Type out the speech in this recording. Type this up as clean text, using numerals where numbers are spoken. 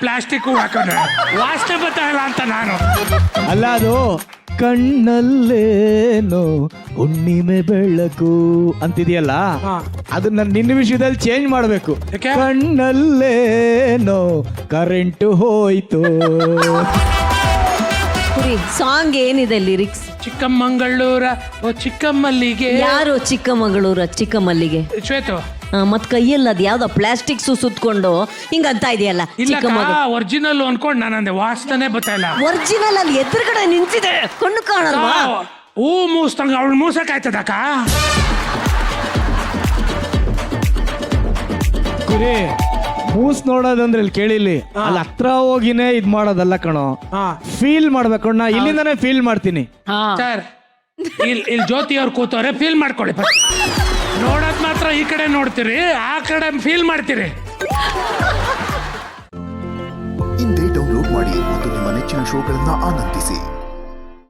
Plastic ಹಾಕೊಂಡ್ರೆ ವಾಸನೆ ಬರ್ತಾ ಇಲ್ಲ ಅಂತ ನಾನು. ಅಲ್ಲ ಅದು ಕಣ್ಣಲ್ಲೇನೋ ಹುಣ್ಣಿಮೆ ಬೆಳಕು ಅಂತಿದೆಯಲ್ಲ, ಅದನ್ನ ನಿನ್ನ ವಿಷಯದಲ್ಲಿ ಚೇಂಜ್ ಮಾಡಬೇಕು. ಯಾಕೆ? ಕಣ್ಣಲ್ಲೇನೋ ಕರೆಂಟ್ ಹೋಯ್ತು. ಸಾಂಗ್ ಏನಿದೆ ಲಿರಿಕ್ಸ್? ಚಿಕ್ಕಮಂಗಳೂರ ಓ ಚಿಕ್ಕಮ್ಮಲ್ಲಿಗೆ. ಯಾರು ಚಿಕ್ಕಮಗಳೂರ ಚಿಕ್ಕಮಲ್ಲಿಗೆ? ಶ್ವೇತು. ಮತ್ ಕೈಯಲ್ಲಿ ಅದ್ ಯಾವ್ದೋ ಪ್ಲಾಸ್ಟಿಕ್ ಸುತ್ಕೊಂಡು ಹಿಂಗಂತ ಇದೆಯಲ್ಲ ಇಲ್ಲ ಒರಿಜಿನಲ್ ಅನ್ಕೊಂಡ್ ನಾನಂದೆ, ವಾಸನೆ ಬರ್ತಾ ಇಲ್ಲ. ಒರಿಜಿನಲ್ ಅಲ್ಲಿ ಎದುರುಗಡೆ ನಿಂತಿದೆ, ಕಣ್ಣು ಕಾಣಲ್ವಾ? ಹೂ ಮೂಸ್ತಂಗ ಅವಳು ಮೂಸಕ್ ಆಯ್ತದಕ್ಕ. ಕುರಿ ಮೂಸ್ ನೋಡೋದಂದ್ರೆ ಇಲ್ಲಿ ಕೇಳಿಲಿ, ಅಲ್ಲಿ ಹತ್ರ ಹೋಗಿನೇ ಇದ್ ಮಾಡೋದಲ್ಲ ಕಣೋ, ಫೀಲ್ ಮಾಡ್ಬೇಕು. ನಾ ಇಲ್ಲಿಂದಾನೇ ಫೀಲ್ ಮಾಡ್ತೀನಿ. ಸರ್ ಇಲ್ಲಿ ಜ್ಯೋತಿ ಅವ್ರು ಕೂತವ್ರೆ, ಫೀಲ್ ಮಾಡ್ಕೊಳ್ಳಿ. ನೋಡೋದ್ ಮಾತ್ರ ಈ ಕಡೆ ನೋಡ್ತೀರಿ, ಆ ಕಡೆ ಫೀಲ್ ಮಾಡ್ತೀರಿ. ಇಂದೇ ಡೌನ್ಲೋಡ್ ಮಾಡಿ ಮತ್ತು ನಿಮ್ಮ ನೆಚ್ಚಿನ ಶೋಗಳನ್ನ ಆನಂದಿಸಿ.